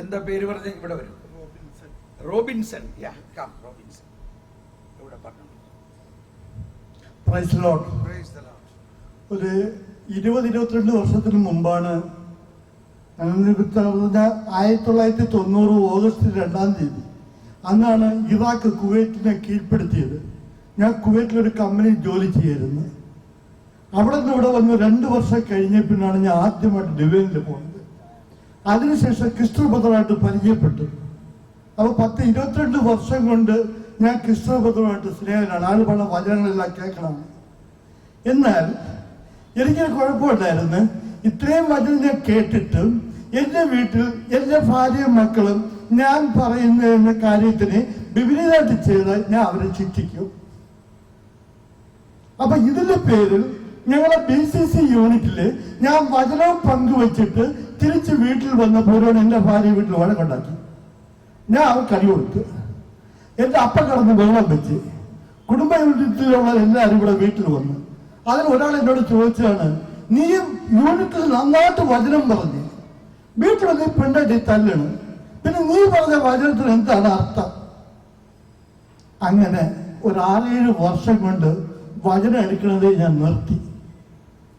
എന്താ പേര് പറഞ്ഞ? ഇവിടെ വരും. റോബിൻസൺ. റോബിൻസൺ ഇവിടെ പറഞ്ഞു. Praise the Lord. ഒരു 20-22 വർഷത്തിന് മുമ്പാണ് 1990 ഓഗസ്റ്റ് 2-ാം തീയതി. അന്നാണ് ഇറാഖ് കുവൈറ്റിനെ കീഴ്പ്പെടുത്തിയത്. ഞാൻ കുവൈറ്റിലൊരു കമ്പനി ജോലി ചെയ്യായിരുന്നു. അവിടെ നിന്ന് ഇവിടെ വന്ന് 2 വർഷം കഴിഞ്ഞ പിന്നാണ് ഞാൻ ആദ്യമായിട്ട് ഡിവൈനിൽ പോകുന്നത്. അതിനുശേഷം ക്രിസ്റ്റോ ബ്രദറായിട്ട് പരിചയപ്പെട്ടു. അപ്പോൾ 10-22 വർഷം കൊണ്ട് ഞാൻ ക്രിസ്റ്റോ ബ്രദറുമായിട്ട് സ്നേഹനാണ്. ആൾ പറഞ്ഞ വചനങ്ങളെല്ലാം കേൾക്കണം. എന്നാൽ എനിക്കൊരു കുഴപ്പമുണ്ടായിരുന്നു. ഇത്രയും വചനം ഞാൻ കേട്ടിട്ടും എൻ്റെ വീട്ടിൽ എൻ്റെ ഭാര്യയും മക്കളും ഞാൻ പറയുന്ന കാര്യത്തിന് വിപരീതമായിട്ട് ചെയ്താൽ ഞാൻ അവരെ ശിക്ഷിക്കും. അപ്പൊ ഇതിന്റെ പേരിൽ ഞങ്ങളെ BCC യൂണിറ്റില് ഞാൻ വചനവും പങ്കുവച്ചിട്ട് തിരിച്ച് വീട്ടിൽ വന്നപ്പോഴാണ് എൻ്റെ ഭാര്യ വീട്ടിൽ വഴക്കുണ്ടാക്കി. ഞാൻ അവർ കടി കൊടുത്തു. എൻ്റെ അപ്പ കടന്ന് വെള്ളം വെച്ച് കുടുംബ യൂണിറ്റിലുള്ള എല്ലാവരും ഇവിടെ വീട്ടിൽ വന്നു. അതിൽ ഒരാൾ എന്നോട് ചോദിച്ചാണ്, നീ യൂണിറ്റിൽ നന്നായിട്ട് വചനം പറഞ്ഞ് വീട്ടിൽ വന്ന് പെണ്ണായിട്ട് തല്ലണം, പിന്നെ നീ പറഞ്ഞ വചനത്തിന് എന്താണ് അർത്ഥം? അങ്ങനെ ഒരു 6-7 വർഷം കൊണ്ട് വചനം എടുക്കുന്നത് ഞാൻ നിർത്തി.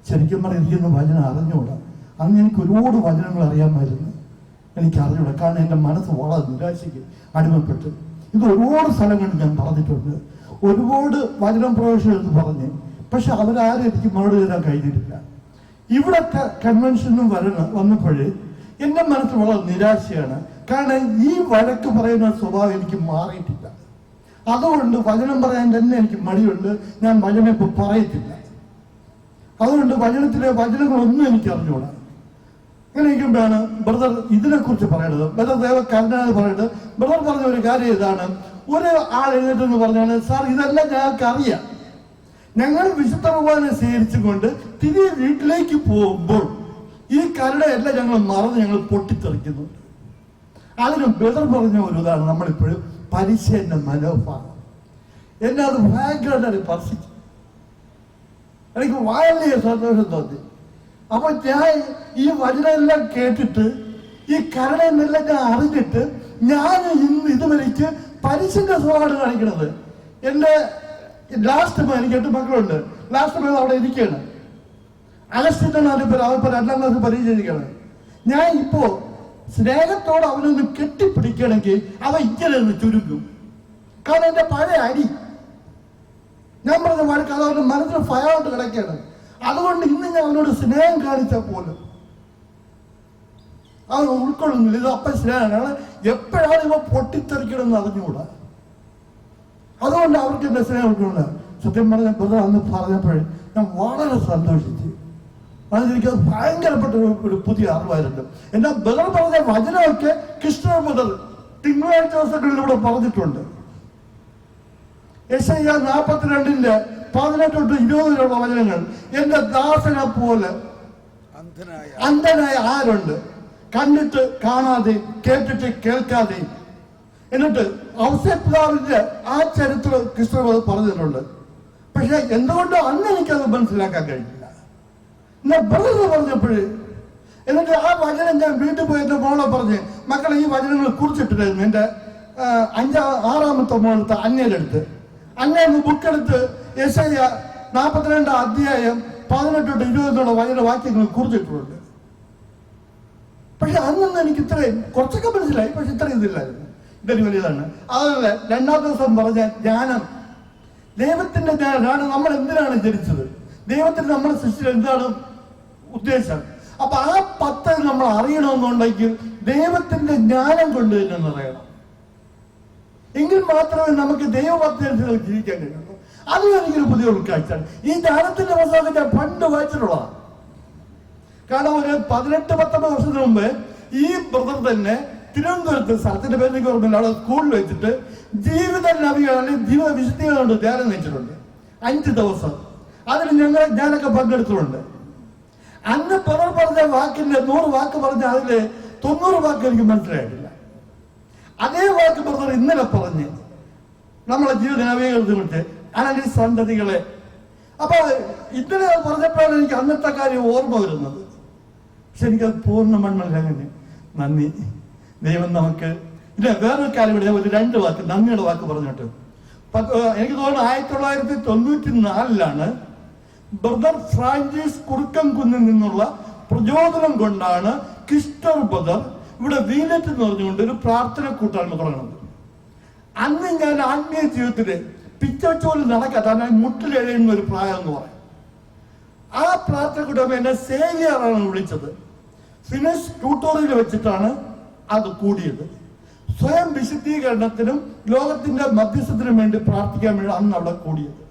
ശരിക്കും പറഞ്ഞാൽ എനിക്കൊന്നും വചനം അറിഞ്ഞുകൂടാ. അന്ന് എനിക്ക് ഒരുപാട് വചനങ്ങൾ അറിയാമായിരുന്നു. എനിക്ക് അറിഞ്ഞൂടാ. കാരണം എൻ്റെ മനസ്സ് വളരെ നിരാശയ്ക്ക് അടിമപ്പെട്ടു. ഇത് ഒരുപാട് സ്ഥലങ്ങളിൽ ഞാൻ പറഞ്ഞിട്ടുണ്ട്. ഒരുപാട് വചനം പ്രവേശനം പറഞ്ഞ്, പക്ഷെ അവരാരും എനിക്ക് മറുപടി തരാൻ കഴിഞ്ഞിട്ടില്ല. ഇവിടത്തെ കൺവെൻഷനും വന്നപ്പോഴേ എൻ്റെ മനസ്സ് വളരെ നിരാശയാണ്. കാരണം ഈ വഴക്ക് പറയുന്ന സ്വഭാവം എനിക്ക് മാറിയിട്ടില്ല. അതുകൊണ്ട് വചനം പറയാൻ തന്നെ എനിക്ക് മടിയുണ്ട്. ഞാൻ വചനം ഇപ്പൊ പറയത്തില്ല. അതുകൊണ്ട് വചനത്തിലെ വചനങ്ങളൊന്നും എനിക്ക് അറിഞ്ഞുകൂടാ. അങ്ങനെ ഇരിക്കുമ്പോഴാണ് ബ്രദർ ഇതിനെക്കുറിച്ച് പറയണത്. ബ്രദർ ദേവകരുണാകരൻ പറയുന്നത്, ബ്രദർ പറഞ്ഞ ഒരു കാര്യം ഇതാണ്. ഒരു ആൾ എഴുന്നേറ്റെന്ന് പറഞ്ഞാണ്, സാർ ഇതെല്ലാം ഞങ്ങൾക്ക് അറിയാം. ഞങ്ങൾ വിശുദ്ധ കുർബാന സ്വീകരിച്ചുകൊണ്ട് തിരികെ വീട്ടിലേക്ക് പോകുമ്പോൾ ഈ കരുണയെല്ലാം ഞങ്ങൾ മറന്ന് ഞങ്ങൾ പൊട്ടിത്തെറിക്കുന്നുണ്ട്. അതിന് ബ്രദർ പറഞ്ഞ ഒരു ഇതാണ് നമ്മളിപ്പോഴും പരിശീലന മനോഭാവം. എന്നെ അത് ഭയങ്കരമായിട്ട് സ്പർശിച്ചു. എനിക്ക് വളരെ സന്തോഷം തോന്നി. അപ്പൊ ഞാൻ ഈ വചനമെല്ലാം കേട്ടിട്ട് ഈ കരുണയെന്നെല്ലാം ഞാൻ അറിഞ്ഞിട്ട് ഞാൻ ഇന്ന് ഇതുവരെയ്ക്ക് പരിശീലന സ്വഭാവമാണ് കാണിക്കുന്നത്. എൻ്റെ ലാസ്റ്റ് എനിക്ക് 8 മക്കളുണ്ട്. ലാസ്റ്റ് അവിടെ ഇരിക്കുകയാണ്. അഗസ്റ്റിനാണ് അവരിപ്പോ 2ാം ക്ലാസ് പരീക്ഷ എഴുതിക്കുകയാണ്. ഞാൻ ഇപ്പോ സ്നേഹത്തോടെ അവനൊന്ന് കെട്ടിപ്പിടിക്കണമെങ്കിൽ അവ ഇങ്ങനെ ഒന്ന് ചുരുക്കും. കാരണം എൻ്റെ പഴയ അടി ഞാൻ പറഞ്ഞ വഴക്ക് അത് അവന്റെ മനസ്സിൽ ഭയമായിട്ട് കിടക്കുകയാണ്. അതുകൊണ്ട് ഇന്ന് ഞാൻ അവനോട് സ്നേഹം കാണിച്ചാൽ പോലും അവൻ ഉൾക്കൊള്ളുന്നില്ല. ഇത് അപ്പം സ്നേഹമാണ്. എപ്പോഴാണ് ഇവ പൊട്ടിത്തെറിക്കണമെന്ന് അറിഞ്ഞുകൂടാ. അതുകൊണ്ട് അവർക്ക് എന്റെ സ്നേഹം ഉൾക്കൊള്ളില്ല. സത്യം പറഞ്ഞ ബ്രദർ അന്ന് പറഞ്ഞപ്പോഴേ ഞാൻ വളരെ സന്തോഷിച്ചു. അതെനിക്കത് ഭയങ്കരപ്പെട്ട ഒരു പുതിയ അറിവായിരുന്നു. എന്നാ ബ്രദർ പറഞ്ഞ വചനമൊക്കെ കൃഷ്ണ ബ്രദർ തിങ്കളാഴ്ച ദിവസങ്ങളിൽ ഇവിടെ പറഞ്ഞിട്ടുണ്ട്. യെശയ്യാ 42:18-20 വചനങ്ങൾ. എന്റെ ദാസനെ പോലെ അന്ധനായ ആരുണ്ട്, കണ്ടിട്ട് കാണാതെ കേട്ടിട്ട് കേൾക്കാതെ. എന്നിട്ട് ഔസേപ്പിതാവിന്റെ ആ ചരിത്രം കൃഷ്ണ പറഞ്ഞിട്ടുണ്ട്. പക്ഷെ എന്തുകൊണ്ടോ അന്ന് എനിക്കത് മനസ്സിലാക്കാൻ കഴിഞ്ഞില്ല. എന്നാ ബ്രദർ പറഞ്ഞപ്പോഴേ എന്നിട്ട് ആ വചനം ഞാൻ വീട്ടിൽ പോയി എന്റെ മോളെ പറഞ്ഞ്, മക്കളെ ഈ വചനങ്ങൾ കുറിച്ചിട്ടില്ലായിരുന്നു. എന്റെ 6ാമത്തെ മോളത്തെ അന്യരെടുത്ത് അന്നേന്ന് ബുക്കെടുത്ത് യെശയ്യാ 42:18-20 വചന വാക്യങ്ങൾ കുറിച്ചിട്ടുണ്ട്. പക്ഷെ അന്നൊന്നും എനിക്ക് ഇത്രയും കുറച്ചൊക്കെ മനസ്സിലായി. പക്ഷെ ഇത്രയും ഇതില്ലായിരുന്നു. ഇതൊരു വലിയതാണ്. അതല്ല 2ാം ദിവസം പറഞ്ഞ ജ്ഞാനം, ദൈവത്തിന്റെ ജ്ഞാനം. നമ്മൾ എന്തിനാണ് ജനിച്ചത്? ദൈവത്തിന് നമ്മളെ സൃഷ്ടിച്ചത് എന്താണ് ഉദ്ദേശം? അപ്പൊ ആ 10 നമ്മൾ അറിയണമെന്നുണ്ടെങ്കിൽ ദൈവത്തിന്റെ ജ്ഞാനം കൊണ്ട് തന്നെ നിറയണം. എങ്കിൽ മാത്രമേ നമുക്ക് ദൈവഭക്തിയിൽ ജീവിക്കാൻ കഴിയുള്ളൂ. അതും എനിക്കൊരു പുതിയ ഉൾക്കാഴ്ചയാണ്. ഈ ജ്ഞാനത്തിന്റെ പുസ്തകം ഞാൻ പണ്ട് വായിച്ചിട്ടുള്ളതാണ്. കാരണം ഒരു 18-19 വർഷത്തിന് മുമ്പ് ഈ ബ്രദർ തന്നെ തിരുവനന്തപുരത്ത്, സ്ഥലത്തിന്റെ പേര് എനിക്ക് ഓർമ്മയില്ല, അവിടെ സ്കൂളിൽ വെച്ചിട്ട് ജീവിത നവികൾ അല്ലെങ്കിൽ ജീവിത വിശുദ്ധികൾ കൊണ്ട് ധ്യാനം നയിച്ചിട്ടുണ്ട് 5 ദിവസം. അതിൽ ഞാനൊക്കെ പങ്കെടുത്തിട്ടുണ്ട്. അന്ന് ബ്രദർ പറഞ്ഞ വാക്കിന്റെ 100 വാക്ക് പറഞ്ഞ അതില് 90 വാക്ക് എനിക്ക് മനസ്സിലായിട്ടില്ല. അതേ വാക്ക് ബ്രദർ ഇന്നലെ പറഞ്ഞ് നമ്മളെ ജീവിത നവീകരണത്തെ കുറിച്ച് അല്ലെങ്കിൽ സന്തതികളെ. അപ്പൊ ഇന്നലെ പറഞ്ഞപ്പോഴാണ് എനിക്ക് അന്നത്തെ കാര്യം ഓർമ്മ വരുന്നത്. പക്ഷെ എനിക്കത് പൂർണ്ണ മൺമൽ അങ്ങനെ നന്ദി. ദൈവം നമുക്ക് ഇല്ല. വേറൊരു കാര്യം ഇവിടെ ഒരു 2 വാക്ക് നന്ദിയുടെ വാക്ക് പറഞ്ഞിട്ട്, എനിക്ക് തോന്നുന്നു 1994 ബ്രദർ ഫ്രാൻസിസ് കുറുക്കംകുന്നിൽ നിന്നുള്ള പ്രചോദനം കൊണ്ടാണ് ക്രിസ്റ്റർ ബ്രദർ ഇവിടെ വീനറ്റ് എന്ന് പറഞ്ഞുകൊണ്ട് ഒരു പ്രാർത്ഥന കൂട്ടായ്മ തുടങ്ങുന്നത്. അന്ന് ഞാൻ ആത്മീയ ജീവിതത്തില് പിച്ചോല് നടക്കാത്ത മുട്ടിലെഴുതുന്ന ഒരു പ്രായം എന്ന് പറയും. ആ പ്രാർത്ഥന കൂട്ടായ്മ എന്നെ സേവിയറാണ് വിളിച്ചത്. ഫിനിഷ് ട്യൂട്ടോറിയൽ വെച്ചിട്ടാണ് അത് കൂടിയത്. സ്വയം വിശുദ്ധീകരണത്തിനും ലോകത്തിന്റെ മധ്യസ്ഥത്തിനും വേണ്ടി പ്രാർത്ഥിക്കാൻ വേണ്ടി അന്ന് അവിടെ കൂടിയത്.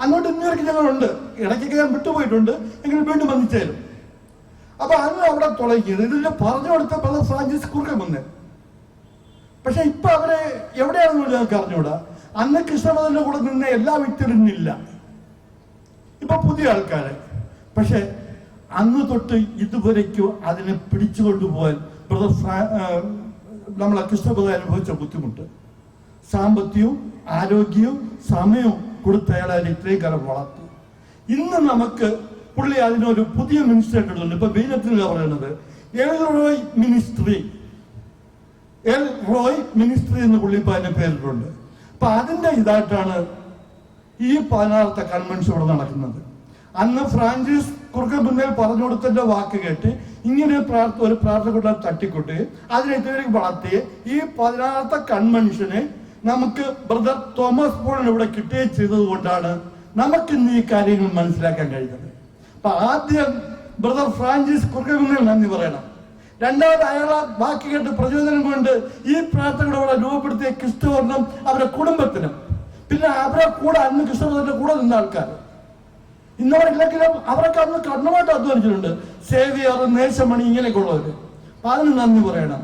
അങ്ങോട്ട് ഇന്നേക്ക് ഞങ്ങളുണ്ട്, ഇടയ്ക്കൊക്കെ ഞാൻ വിട്ടുപോയിട്ടുണ്ട്, എങ്കിലും വീണ്ടും വന്നു ചേരും. അപ്പൊ അന്ന് അവിടെ തുടങ്ങിയത് ഇതിൽ പറഞ്ഞു കൊടുത്ത ബ്രദർ ഫ്രാൻസിസ് കുറുക്കംകുന്ന്. പക്ഷെ ഇപ്പൊ അവരെ എവിടെയാണെന്ന് ഞങ്ങൾക്ക് അറിഞ്ഞൂടാ. അന്ന് കൃഷ്ണമതന്റെ കൂടെ നിന്ന് എല്ലാ വ്യക്തികളും ഇല്ല, ഇപ്പൊ പുതിയ ആൾക്കാരെ. പക്ഷെ അന്ന് തൊട്ട് ഇതുവരയ്ക്കും അതിനെ പിടിച്ചുകൊണ്ടുപോകാൻ ബ്രദർ നമ്മളെ കൃഷ്ണപദ അനുഭവിച്ച ബുദ്ധിമുട്ട്, സാമ്പത്തികവും ആരോഗ്യവും സമയവും കൊടുത്ത് അയാളെ ഇത്രയും കാലം വളർത്തി. ഇന്ന് നമുക്ക് പുള്ളി അതിനൊരു പുതിയ മിനിസ്റ്റർ എടുക്കുന്നുണ്ട്. ഇപ്പൊ ബീനത്തിൽ പറയുന്നത് എൽ റോയ് മിനിസ്ട്രി എന്ന് പുള്ളി ഇപ്പൊ അതിന്റെ പേരിട്ടുണ്ട്. അപ്പൊ അതിന്റെ ഇതായിട്ടാണ് ഈ 16ാമത്തെ കൺവെൻഷൻ ഇവിടെ നടക്കുന്നത്. അന്ന് ഫ്രാൻസിസ് കുറുക്കംകുന്നിൽ പറഞ്ഞു കൊടുത്തതിന്റെ വാക്ക് കേട്ട് ഇങ്ങനെ ഒരു പ്രാർത്ഥന കൂട്ടാൻ തട്ടിക്കൂട്ടി അതിനെതിരെ വളർത്തി ഈ 16ാമത്തെ കൺവെൻഷന് നമുക്ക് ബ്രദർ തോമസ് പോളിന് ഇവിടെ കിട്ടുകയും ചെയ്തത് കൊണ്ടാണ് നമുക്ക് ഇന്ന് ഈ കാര്യങ്ങൾ മനസ്സിലാക്കാൻ കഴിഞ്ഞത്. അപ്പൊ ആദ്യം ബ്രദർ ഫ്രാൻസിസ് കുറുക്കംകുന്നിൽ നന്ദി പറയണം. രണ്ടാമത് അയാളെ വാക്ക് കേട്ട് പ്രചോദനം കൊണ്ട് ഈ പ്രാർത്ഥനകളോടെ രൂപപ്പെടുത്തിയ ക്രിസ്തുവർണം അവരുടെ കുടുംബത്തിനും, പിന്നെ അവരെ കൂടെ അന്ന് ക്രിസ്തുവർണത്തിന്റെ കൂടെ നിന്ന ആൾക്കാർ ഇന്നവരില്ലെങ്കിലും അവരൊക്കെ അന്ന് കണ്ണുമായിട്ട് അധ്വാനിച്ചിട്ടുണ്ട്. സേവിയർ, നേശമണി, ഇങ്ങനെയൊക്കെ ഉള്ളവര്. അപ്പൊ അതിന് നന്ദി പറയണം.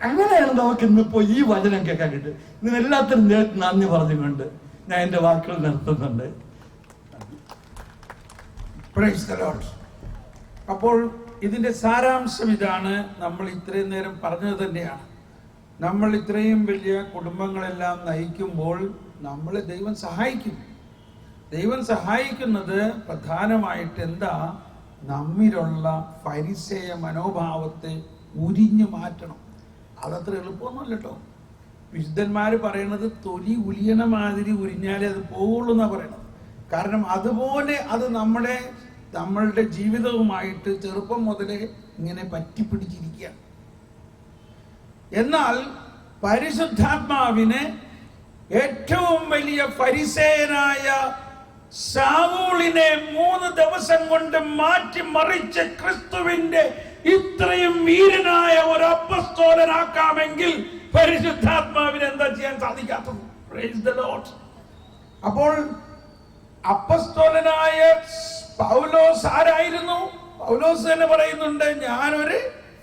അങ്ങനെയാണ് നമുക്ക് ഇന്നിപ്പോ ഈ വചനം കേൾക്കാൻ കിട്ടും. ഇതിനെല്ലാത്തിനും നന്ദി പറഞ്ഞുകൊണ്ട് ഞാൻ എന്റെ വാക്കുകൾ നിർത്തുന്നുണ്ട്. Praise the Lord. അപ്പോൾ ഇതിന്റെ സാരാംശം ഇതാണ്. നമ്മൾ ഇത്രയും നേരം പറഞ്ഞത് തന്നെയാണ്. നമ്മൾ ഇത്രയും വലിയ കുടുംബങ്ങളെല്ലാം നയിക്കുമ്പോൾ നമ്മളെ ദൈവം സഹായിക്കും. ദൈവം സഹായിക്കുന്നത് പ്രധാനമായിട്ട് എന്താ? നമ്മിലുള്ള ഫരിസേയ മനോഭാവത്തെ ഉരിഞ്ഞു മാറ്റണം. അതത്ര എളുപ്പമൊന്നുമല്ല കേട്ടോ. വിശുദ്ധന്മാര് പറയണത് തൊലി ഉലിയണ മാതിരി ഉരിഞ്ഞാലേ അത് പോവുള്ളൂ എന്നാ പറയണത്. കാരണം അതുപോലെ അത് നമ്മളുടെ ജീവിതവുമായിട്ട് ചെറുപ്പം മുതലേ ഇങ്ങനെ പറ്റിപ്പിടിച്ചിരിക്കുക. എന്നാൽ പരിശുദ്ധാത്മാവിനെ ഏറ്റവും വലിയ ഫരിസേയനായ ശൗലിനെ 3 ദിവസം കൊണ്ട് മാറ്റിമറിച്ച ക്രിസ്തുവിന്റെ ഇത്രയും വീരനായ ഒരു അപ്പസ്തോലനാക്കാമെങ്കിൽ പരിശുദ്ധാത്മാവിന് എന്താ ചെയ്യാൻ സാധിക്കാത്തത്? Praise the Lord. അപ്പോൾ അപ്പസ്തോലനായ പൗലോസ് ആരായിരുന്നു? പൗലോസ് തന്നെ പറയുന്നുണ്ട്, ഞാനൊരു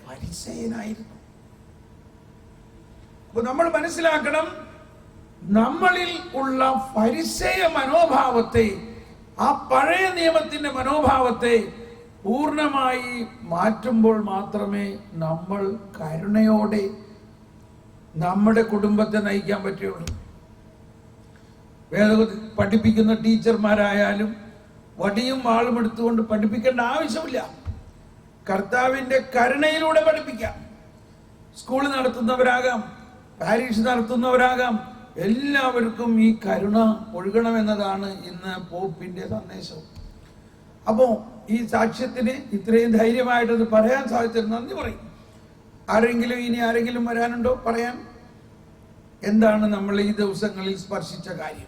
ഫരിസേയനായിരുന്നു. അപ്പൊ നമ്മൾ മനസ്സിലാക്കണം, നമ്മളിൽ ഉള്ള ഫരിസേയ മനോഭാവത്തെ, ആ പഴയ നിയമത്തിന്റെ മനോഭാവത്തെ പൂർണ്ണമായി മാറ്റുമ്പോൾ മാത്രമേ നമ്മൾ കരുണയോടെ നമ്മുടെ കുടുംബത്തെ നയിക്കാൻ പറ്റുള്ളൂ. വേദപുസ്തകം പഠിപ്പിക്കുന്ന ടീച്ചർമാരായാലും വടിയും വാളും എടുത്തുകൊണ്ട് പഠിപ്പിക്കേണ്ട ആവശ്യമില്ല. കർത്താവിന്റെ കരുണയിലൂടെ പഠിപ്പിക്കാം. സ്കൂൾ നടത്തുന്നവരാകാം, പാരീഷ് നടത്തുന്നവരാകാം, എല്ലാവർക്കും ഈ കരുണ ഒഴുകണമെന്നതാണ് ഇന്ന് പോപ്പിന്റെ സന്ദേശം. അപ്പോ ഈ സാക്ഷ്യത്തിന് ഇത്രയും ധൈര്യമായിട്ടത് പറയാൻ സാധിച്ചത് നന്ദി പറയും. ഇനി ആരെങ്കിലും വരാനുണ്ടോ പറയാൻ? എന്താണ് നമ്മൾ ഈ ദിവസങ്ങളിൽ സ്പർശിച്ച കാര്യം?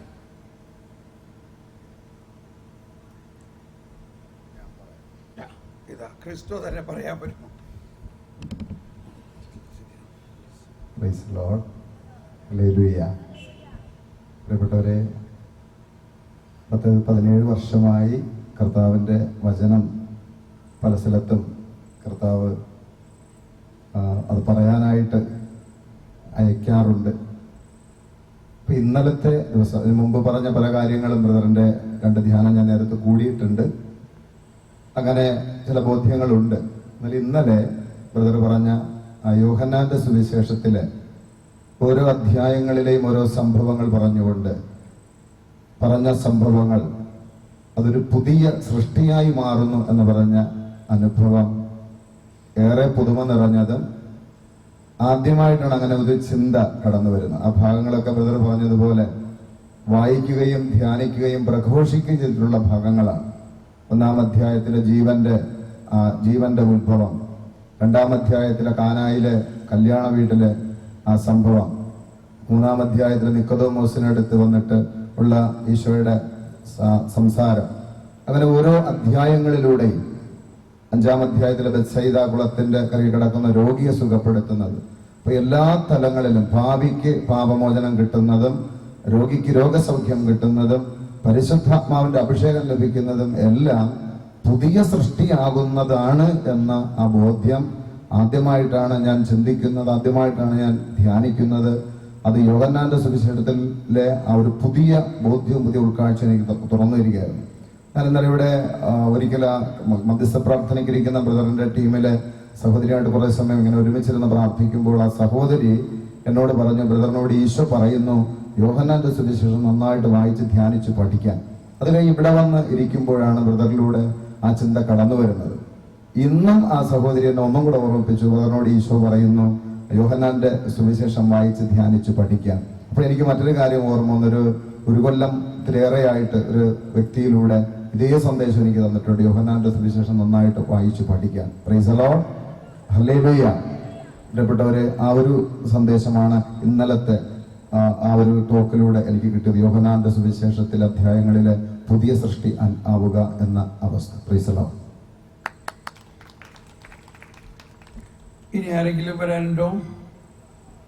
ഇതാ ക്രിസ്തു തന്നെ പറയാൻ പറ്റുമോ? Praise the Lord. ഹല്ലേലൂയ. പ്രിയപ്പെട്ടവരെ, 17 വർഷമായി കർത്താവിൻ്റെ വചനം പല സ്ഥലത്തും കർത്താവ് അത് പറയാനായിട്ട് അയക്കാറുണ്ട്. ഇപ്പം ഇന്നലത്തെ ദിവസം, ഇതിനു മുമ്പ് പറഞ്ഞ പല കാര്യങ്ങളും ബ്രദറിൻ്റെ 2 ധ്യാനം ഞാൻ നേരത്തെ കൂടിയിട്ടുണ്ട്. അങ്ങനെ ചില ബോധ്യങ്ങളുണ്ട്. എന്നാൽ ഇന്നലെ ബ്രദർ പറഞ്ഞ യോഹന്നാന്റെ സുവിശേഷത്തിലെ ഓരോ അധ്യായങ്ങളിലെയും ഓരോ സംഭവങ്ങൾ പറഞ്ഞ സംഭവങ്ങൾ അതൊരു പുതിയ സൃഷ്ടിയായി മാറുന്നു എന്ന് പറഞ്ഞ അനുഭവം ഏറെ പുതുമ നിറഞ്ഞതും ആദ്യമായിട്ടാണ് അങ്ങനെ ഒരു ചിന്ത കടന്നു വരുന്നത്. ആ ഭാഗങ്ങളൊക്കെ ബ്രദർ പറഞ്ഞതുപോലെ വായിക്കുകയും ധ്യാനിക്കുകയും പ്രഘോഷിക്കുകയും ചെയ്തിട്ടുള്ള ഭാഗങ്ങളാണ്. 1-ാം അധ്യായത്തിലെ ജീവന്റെ ഉത്ഭവം, 2-ാം അധ്യായത്തിലെ കാനായിലെ കല്യാണ വീട്ടിലെ ആ സംഭവം, 3-ാം അധ്യായത്തിലെ നിക്കോദോമോസിനടുത്ത് വന്നിട്ട് ഉള്ള ഈശോയുടെ സംസാരം, അങ്ങനെ ഓരോ അധ്യായങ്ങളിലൂടെയും 5-ാം അധ്യായത്തിലെ ബെത്സൈദ കുളത്തിന്റെ കരയിൽ കിടക്കുന്ന രോഗിയെ സുഖപ്പെടുത്തുന്നത്, അപ്പൊ എല്ലാ തലങ്ങളിലും ഭാവിക്ക് പാപമോചനം കിട്ടുന്നതും രോഗിക്ക് രോഗസൗഖ്യം കിട്ടുന്നതും പരിശുദ്ധാത്മാവിന്റെ അഭിഷേകം ലഭിക്കുന്നതും എല്ലാം പുതിയ സൃഷ്ടിയാകുന്നതാണ് എന്ന ആ ബോധ്യം ആദ്യമായിട്ടാണ് ഞാൻ ചിന്തിക്കുന്നത്, ആദ്യമായിട്ടാണ് ഞാൻ ധ്യാനിക്കുന്നത്. അത് യോഹന്നാന്റെ സുവിശേഷത്തിലെ ആ ഒരു പുതിയ ബോധ്യവും പുതിയ ഉൾക്കാഴ്ച എനിക്ക് തുറന്നിരിക്കുകയായിരുന്നു. ഞാൻ ഇന്നലെ ഇവിടെ ഒരിക്കൽ മധ്യസ്ഥ പ്രാർത്ഥനയ്ക്ക് ഇരിക്കുന്ന ബ്രദറിന്റെ ടീമിലെ സഹോദരിയായിട്ട് കുറെ സമയം ഇങ്ങനെ ഒരുമിച്ചിരുന്ന് പ്രാർത്ഥിക്കുമ്പോൾ ആ സഹോദരി എന്നോട് പറഞ്ഞു, ബ്രദറിനോട് ഈശോ പറയുന്നു യോഹന്നാന്റെ സുവിശേഷം നന്നായിട്ട് വായിച്ച് ധ്യാനിച്ച് പഠിക്കാൻ. അത് കഴിഞ്ഞ് ഇവിടെ വന്ന് ഇരിക്കുമ്പോഴാണ് ബ്രദറിലൂടെ ആ ചിന്ത കടന്നു വരുന്നത്. ഇന്നും ആ സഹോദരി എന്നെ ഒന്നും കൂടെ ഓർമ്മിപ്പിച്ചു, ബ്രദറിനോട് ഈശോ പറയുന്നു യോഹന്നാന്റെ സുവിശേഷം വായിച്ച് ധ്യാനിച്ച് പഠിക്കാൻ. അപ്പോൾ എനിക്ക് മറ്റൊരു കാര്യം ഓർമ്മ വന്നൊരു 1 കൊല്ലത്തിലേറെയായിട്ട് ഒരു വ്യക്തിയിലൂടെ ഇതേ സന്ദേശം എനിക്ക് തന്നിട്ടുണ്ട്, യോഹന്നാന്റെ സുവിശേഷം നന്നായിട്ട് വായിച്ച് പഠിക്കാൻ. Praise the Lord, hallelujah. പ്രിയപ്പെട്ടവരെ, ആ ഒരു സന്ദേശമാണ് ഇന്നലത്തെ ആ ഒരു ടോക്കിലൂടെ എനിക്ക് കിട്ടിയത്. യോഹന്നാന്റെ സുവിശേഷത്തിലെ അധ്യായങ്ങളിലെ പുതിയ സൃഷ്ടി ആവുക എന്ന അവസ്ഥ. Praise the Lord. ഇനി ആരെങ്കിലും വരാനുണ്ടോ?